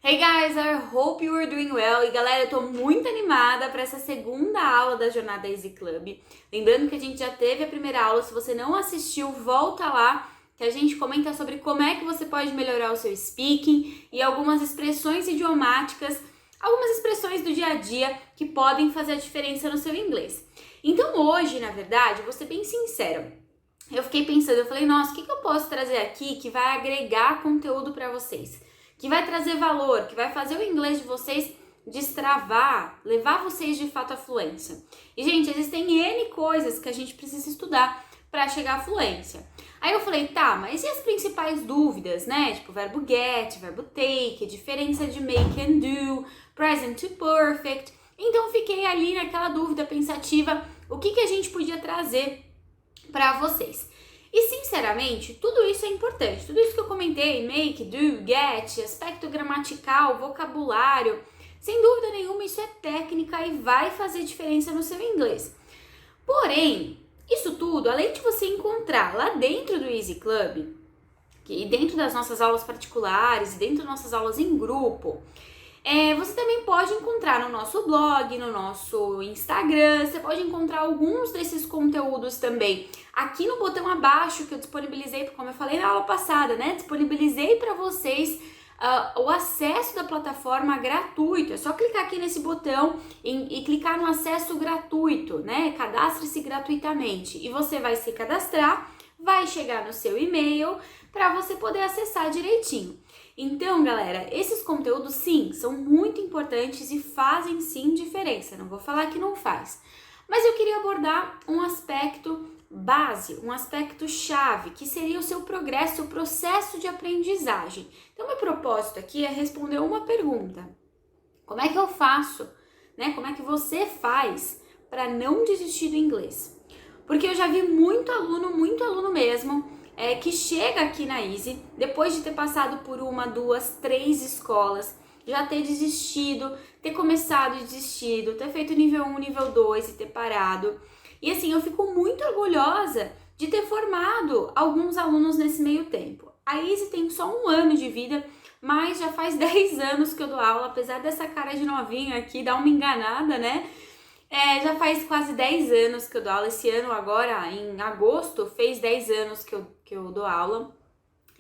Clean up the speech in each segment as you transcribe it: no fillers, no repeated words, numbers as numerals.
Hey guys, I hope you are doing well. E galera, eu tô muito animada para essa segunda aula da Jornada Easy Club. Lembrando que a gente já teve a primeira aula, se você não assistiu, volta lá, que a gente comenta sobre como é que você pode melhorar o seu speaking e algumas expressões idiomáticas, algumas expressões do dia a dia que podem fazer a diferença no seu inglês. Então hoje, na verdade, vou ser bem sincera, eu fiquei pensando, eu falei, nossa, o que eu posso trazer aqui que vai agregar conteúdo para vocês? Que vai trazer valor, que vai fazer o inglês de vocês destravar, levar vocês de fato à fluência. E, gente, existem N coisas que a gente precisa estudar para chegar à fluência. Aí eu falei, tá, mas e as principais dúvidas, né? Tipo, verbo get, verbo take, diferença de make and do, present to perfect. Então, fiquei ali naquela dúvida pensativa, o que a gente podia trazer para vocês. E, sinceramente, tudo isso é importante. Tudo isso que eu comentei, make, do, get, aspecto gramatical, vocabulário, sem dúvida nenhuma isso é técnica e vai fazer diferença no seu inglês. Porém, isso tudo, além de você encontrar lá dentro do Easy Club, e dentro das nossas aulas particulares, e dentro das nossas aulas em grupo, você também pode encontrar no nosso blog, no nosso Instagram, você pode encontrar alguns desses conteúdos também aqui no botão abaixo que eu disponibilizei, como eu falei na aula passada, né? Disponibilizei para vocês o acesso da plataforma gratuito. É só clicar aqui nesse botão e clicar no acesso gratuito, né? Cadastre-se gratuitamente e você vai se cadastrar, vai chegar no seu e-mail para você poder acessar direitinho. Então, galera, esses conteúdos, sim, são muito importantes e fazem, sim, diferença. Não vou falar que não faz. Mas eu queria abordar um aspecto base, um aspecto chave, que seria o seu progresso, o processo de aprendizagem. Então, meu propósito aqui é responder uma pergunta. Como é que eu faço, né? Como é que você faz para não desistir do inglês? Porque eu já vi muito aluno mesmo, que chega aqui na Easy, depois de ter passado por uma, duas, três escolas, já ter desistido, ter começado e desistido, ter feito nível 1, nível 2 e ter parado. E assim, eu fico muito orgulhosa de ter formado alguns alunos nesse meio tempo. A Easy tem só 1 ano de vida, mas já faz 10 anos que eu dou aula, apesar dessa cara de novinha aqui dar uma enganada, né? Já faz quase 10 anos que eu dou aula. Esse ano agora, em agosto, fez 10 anos que eu dou aula.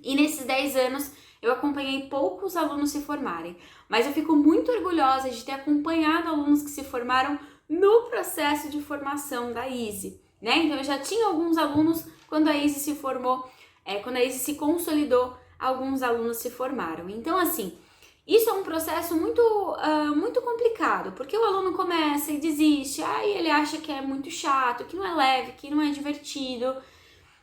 E nesses 10 anos eu acompanhei poucos alunos se formarem. Mas eu fico muito orgulhosa de ter acompanhado alunos que se formaram no processo de formação da Easy, né? Então eu já tinha alguns alunos quando a Easy se formou, quando a Easy se consolidou, alguns alunos se formaram. Então assim, isso é um processo muito complicado, porque o aluno começa e desiste, aí ele acha que é muito chato, que não é leve, que não é divertido,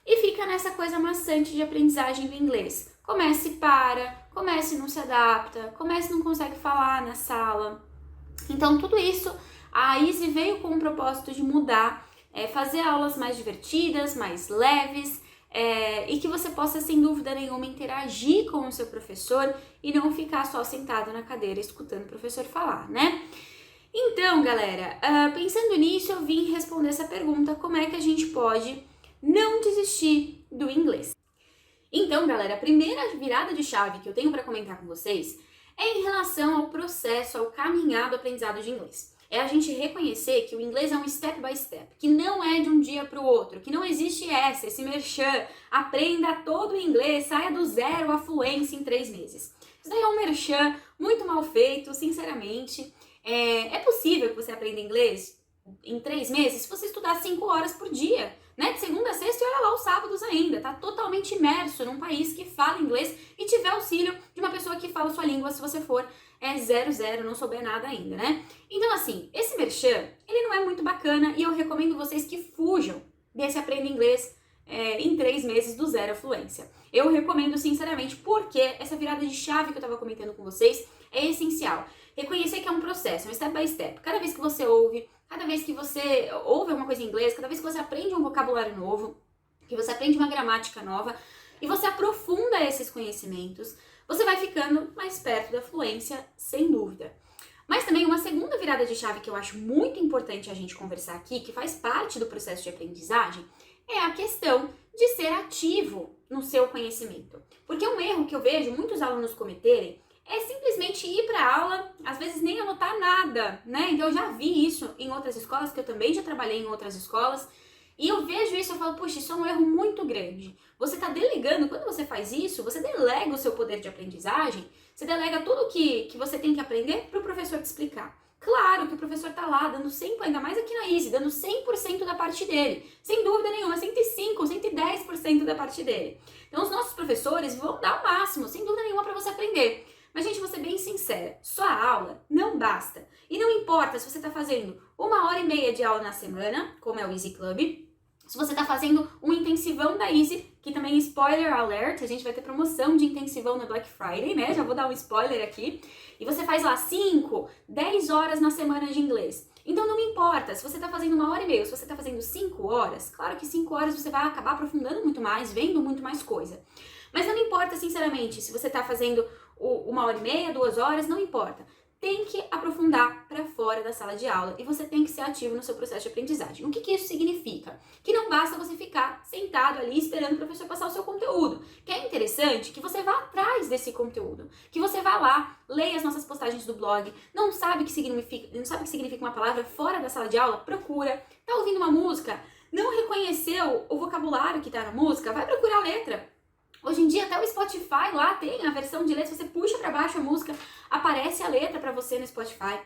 e fica nessa coisa maçante de aprendizagem do inglês. Começa e para, começa e não se adapta, começa e não consegue falar na sala. Então tudo isso, a Easy veio com o propósito de mudar, fazer aulas mais divertidas, mais leves, e que você possa, sem dúvida nenhuma, interagir com o seu professor e não ficar só sentado na cadeira escutando o professor falar, né? Então, galera, pensando nisso, eu vim responder essa pergunta, como é que a gente pode não desistir do inglês? Então, galera, a primeira virada de chave que eu tenho para comentar com vocês é em relação ao processo, ao caminhar do aprendizado de inglês. É a gente reconhecer que o inglês é um step by step, que não é de um dia para o outro, que não existe esse merchan, aprenda todo o inglês, saia do zero à fluência em 3 meses. Isso daí é um merchan muito mal feito, sinceramente. É possível que você aprenda inglês em 3 meses se você estudar 5 horas por dia, né? De segunda a sexta e olha lá os sábados ainda, tá totalmente imerso num país que fala inglês e tiver auxílio de uma pessoa que fala sua língua, se você for 0, não souber nada ainda, né? Então assim, esse merchan, ele não é muito bacana e eu recomendo vocês que fujam desse aprenda inglês em 3 meses do zero à fluência. Eu recomendo sinceramente porque essa virada de chave que eu tava comentando com vocês é essencial. Reconhecer que é um processo, um step by step. Cada vez que você ouve, cada vez que você ouve alguma coisa em inglês, cada vez que você aprende um vocabulário novo, que você aprende uma gramática nova e você aprofunda esses conhecimentos, você vai ficando mais perto da fluência, sem dúvida. Mas também uma segunda virada de chave que eu acho muito importante a gente conversar aqui, que faz parte do processo de aprendizagem, é a questão de ser ativo no seu conhecimento. Porque um erro que eu vejo muitos alunos cometerem é simplesmente simplesmente ir para aula, às vezes nem anotar nada, né? Então eu já vi isso em outras escolas, que eu também já trabalhei em outras escolas, e eu vejo isso e eu falo, puxa, isso é um erro muito grande. Você está delegando, quando você faz isso, você delega o seu poder de aprendizagem, você delega tudo que você tem que aprender para o professor te explicar. Claro que o professor está lá dando 100%, ainda mais aqui na Easy, dando 100% da parte dele. Sem dúvida nenhuma, 105%, 110% da parte dele. Então os nossos professores vão dar o máximo, sem dúvida nenhuma, para você aprender. Mas, gente, vou ser bem sincera, só a aula não basta. E não importa se você está fazendo 1h30 de aula na semana, como é o Easy Club, se você está fazendo um intensivão da Easy, que também, spoiler alert, a gente vai ter promoção de intensivão no Black Friday, né? Já vou dar um spoiler aqui. E você faz lá 5, 10 horas na semana de inglês. Então não me importa se você está fazendo 1h30, se você está fazendo 5 horas, claro que 5 horas você vai acabar aprofundando muito mais, vendo muito mais coisa. Mas não me importa, sinceramente, se você está fazendo 1h30, 2 horas, não importa. Tem que aprofundar para fora da sala de aula e você tem que ser ativo no seu processo de aprendizagem. O que isso significa? Que não basta você ficar sentado ali esperando o professor passar o seu conteúdo. Que é interessante que você vá atrás desse conteúdo, que você vá lá, leia as nossas postagens do blog, não sabe o que significa uma palavra fora da sala de aula, procura. Tá ouvindo uma música, não reconheceu o vocabulário que tá na música, vai procurar a letra. Hoje em dia até o Spotify lá tem a versão de letra, você puxa para baixo a música, aparece a letra para você no Spotify.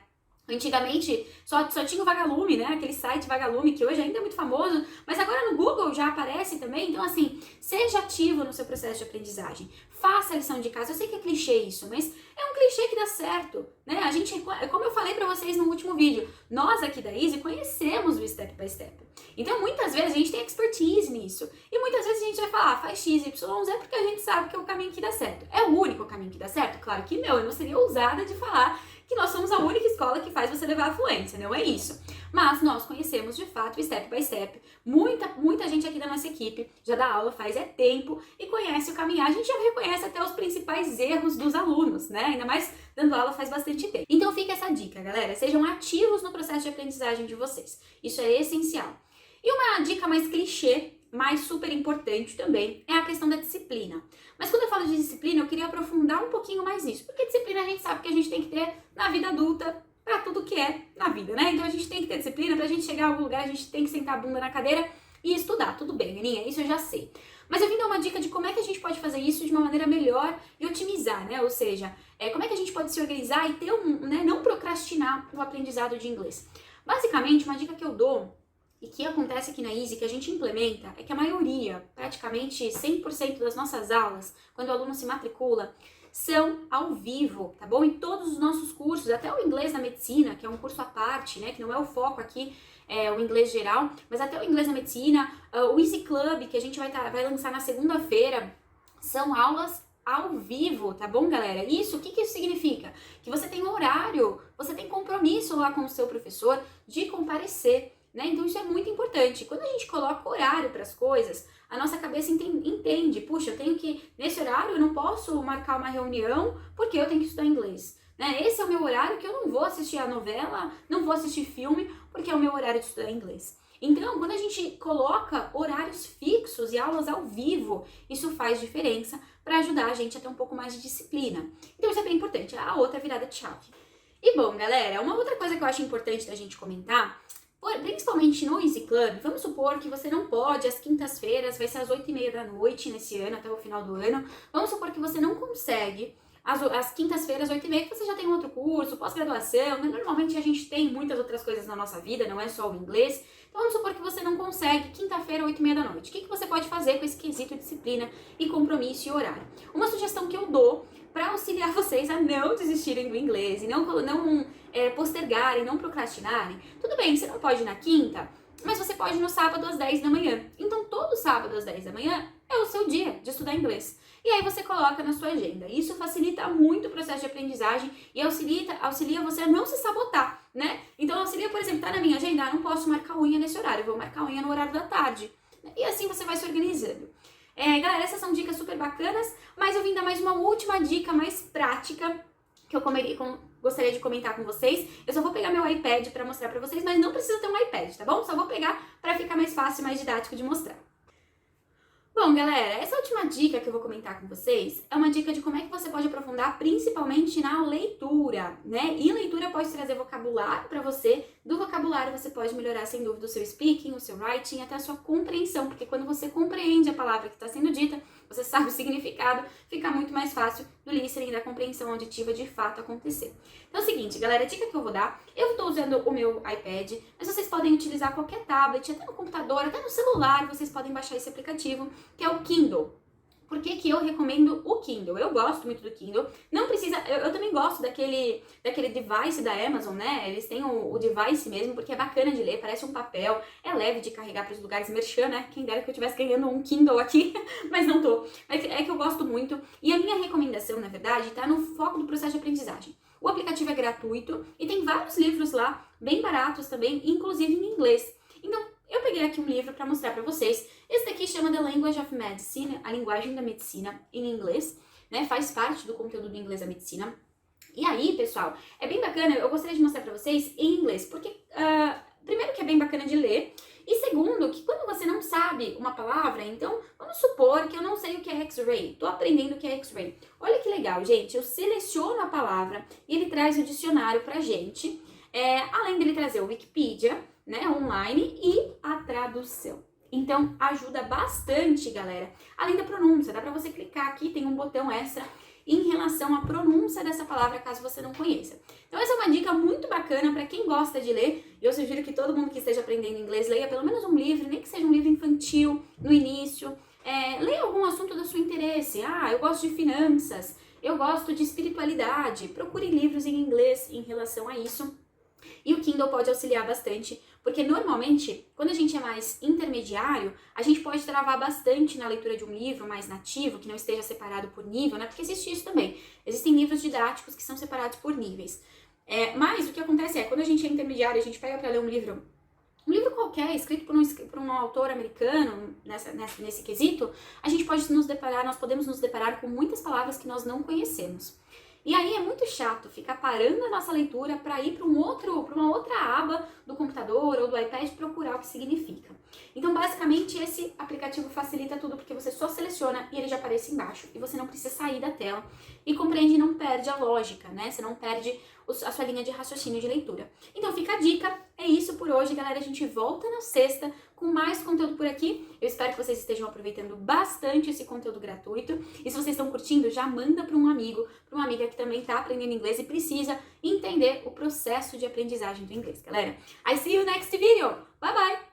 Antigamente só tinha o Vagalume, né? Aquele site Vagalume, que hoje ainda é muito famoso, mas agora no Google já aparece também. Então, assim, seja ativo no seu processo de aprendizagem. Faça a lição de casa. Eu sei que é clichê isso, mas é um clichê que dá certo, né? A gente, como eu falei pra vocês no último vídeo, nós aqui da Easy conhecemos o Step by Step. Então, muitas vezes a gente tem expertise nisso. E muitas vezes a gente vai falar, faz X, Y, Z, porque a gente sabe que é o caminho que dá certo. É o único caminho que dá certo? Claro que não. Eu não seria ousada de falar que nós somos a única escola que faz você levar a fluência, não é isso. Mas nós conhecemos de fato o Step by Step. Muita gente aqui da nossa equipe já dá aula faz tempo e conhece o caminhar. A gente já reconhece até os principais erros dos alunos, né? Ainda mais dando aula faz bastante tempo. Então fica essa dica, galera. Sejam ativos no processo de aprendizagem de vocês. Isso é essencial. E uma dica mais clichê, mas super importante também, é a questão da disciplina. Mas quando eu falo de disciplina, eu queria aprofundar um pouquinho mais nisso. Porque disciplina a gente sabe que a gente tem que ter na vida adulta, para tudo que é na vida, né? Então a gente tem que ter disciplina, pra gente chegar a algum lugar, a gente tem que sentar a bunda na cadeira e estudar. Tudo bem, Aninha, isso eu já sei. Mas eu vim dar uma dica de como é que a gente pode fazer isso de uma maneira melhor e otimizar, né? Ou seja, como é que a gente pode se organizar e ter não procrastinar o aprendizado de inglês. Basicamente, uma dica que eu dou e que acontece aqui na Easy, que a gente implementa, é que a maioria, praticamente 100% das nossas aulas, quando o aluno se matricula, são ao vivo, tá bom? Em todos os nossos cursos, até o inglês na medicina, que é um curso à parte, né? Que não é o foco aqui, é o inglês geral, mas até o inglês na medicina, o Easy Club, que a gente vai lançar na segunda-feira, são aulas ao vivo, tá bom, galera? Isso, o que isso significa? Que você tem horário, você tem compromisso lá com o seu professor de comparecer, né? Então isso é muito importante. Quando a gente coloca horário para as coisas, a nossa cabeça entende, puxa, eu tenho que, nesse horário eu não posso marcar uma reunião porque eu tenho que estudar inglês, né? Esse é o meu horário que eu não vou assistir a novela, não vou assistir filme, porque é o meu horário de estudar inglês. Então, quando a gente coloca horários fixos e aulas ao vivo, isso faz diferença para ajudar a gente a ter um pouco mais de disciplina. Então isso é bem importante, a outra virada de chave. E bom, galera, uma outra coisa que eu acho importante da gente comentar, principalmente no Easy Club, vamos supor que você não pode, às quintas-feiras, vai ser às 8h30 da noite nesse ano, até o final do ano, vamos supor que você não consegue, às quintas-feiras, 8h30, que você já tem outro curso, pós-graduação, né? Normalmente a gente tem muitas outras coisas na nossa vida, não é só o inglês, então vamos supor que você não consegue, quinta-feira, 8h30 da noite. O que você pode fazer com esse quesito, disciplina e compromisso e horário? Uma sugestão que eu dou para auxiliar vocês a não desistirem do inglês e não postergarem, não procrastinarem. Tudo bem, você não pode ir na quinta, mas você pode ir no sábado às 10 da manhã. Então, todo sábado às 10 da manhã é o seu dia de estudar inglês. E aí você coloca na sua agenda. Isso facilita muito o processo de aprendizagem e auxilia você a não se sabotar, né? Então, auxilia, por exemplo, tá na minha agenda, não posso marcar unha nesse horário, eu vou marcar unha no horário da tarde. E assim você vai se organizando. Galera, essas são dicas super bacanas, mas eu vim dar mais uma última dica mais prática que eu gostaria de comentar com vocês. Eu só vou pegar meu iPad para mostrar para vocês, mas não precisa ter um iPad, tá bom? Só vou pegar para ficar mais fácil e mais didático de mostrar. Bom, galera, essa última dica que eu vou comentar com vocês é uma dica de como é que você pode aprofundar principalmente na leitura, né? E leitura pode trazer vocabulário para você. Do vocabulário você pode melhorar, sem dúvida, o seu speaking, o seu writing, até a sua compreensão, porque quando você compreende a palavra que está sendo dita, você sabe o significado, fica muito mais fácil do listening e da compreensão auditiva de fato acontecer. Então é o seguinte, galera, a dica que eu vou dar, eu estou usando o meu iPad, mas vocês podem utilizar qualquer tablet, até no computador, até no celular, vocês podem baixar esse aplicativo, que é o Kindle. Por que que eu recomendo o Kindle? Eu gosto muito do Kindle. Não precisa... Eu também gosto daquele device da Amazon, né? Eles têm o device mesmo, porque é bacana de ler, parece um papel, é leve de carregar para os lugares merchan, né? Quem dera que eu estivesse ganhando um Kindle aqui, mas não tô. É que eu gosto muito. E a minha recomendação, na verdade, tá no foco do processo de aprendizagem. O aplicativo é gratuito e tem vários livros lá, bem baratos também, inclusive em inglês. Então, eu peguei aqui um livro para mostrar para vocês. Esse daqui chama The Language of Medicine, a linguagem da medicina em inglês, né? Faz parte do conteúdo do inglês da medicina. E aí, pessoal, é bem bacana, eu gostaria de mostrar para vocês em inglês, porque, primeiro que é bem bacana de ler, e segundo, que quando você não sabe uma palavra, então, vamos supor que eu não sei o que é X-ray, tô aprendendo o que é X-ray. Olha que legal, gente, eu seleciono a palavra e ele traz o dicionário pra gente, além dele trazer o Wikipedia, né, online, e a tradução. Então, ajuda bastante, galera. Além da pronúncia, dá pra você clicar aqui, tem um botão extra em relação à pronúncia dessa palavra, caso você não conheça. Então, essa é uma dica muito bacana para quem gosta de ler. Eu sugiro que todo mundo que esteja aprendendo inglês leia pelo menos um livro, nem que seja um livro infantil no início. Leia algum assunto do seu interesse. Ah, eu gosto de finanças, eu gosto de espiritualidade. Procure livros em inglês em relação a isso. E o Kindle pode auxiliar bastante, porque normalmente, quando a gente é mais intermediário, a gente pode travar bastante na leitura de um livro mais nativo, que não esteja separado por nível, né? Porque existe isso também. Existem livros didáticos que são separados por níveis. Mas o que acontece é, quando a gente é intermediário, a gente pega para ler um livro qualquer, escrito por um autor americano, nesse quesito, a gente pode nós podemos nos deparar com muitas palavras que nós não conhecemos. E aí é muito chato ficar parando a nossa leitura para ir para uma outra aba do computador ou do iPad procurar o que significa. Então, basicamente, esse aplicativo facilita tudo porque você só seleciona e ele já aparece embaixo e você não precisa sair da tela e compreende e não perde a lógica, né? Você não perde a sua linha de raciocínio de leitura. Então, fica a dica. É isso por hoje, galera. A gente volta na sexta com mais conteúdo por aqui. Eu espero que vocês estejam aproveitando bastante esse conteúdo gratuito. E se vocês estão curtindo, já manda para um amigo, para uma amiga que também está aprendendo inglês e precisa entender o processo de aprendizagem do inglês, galera. I see you next video. Bye, bye!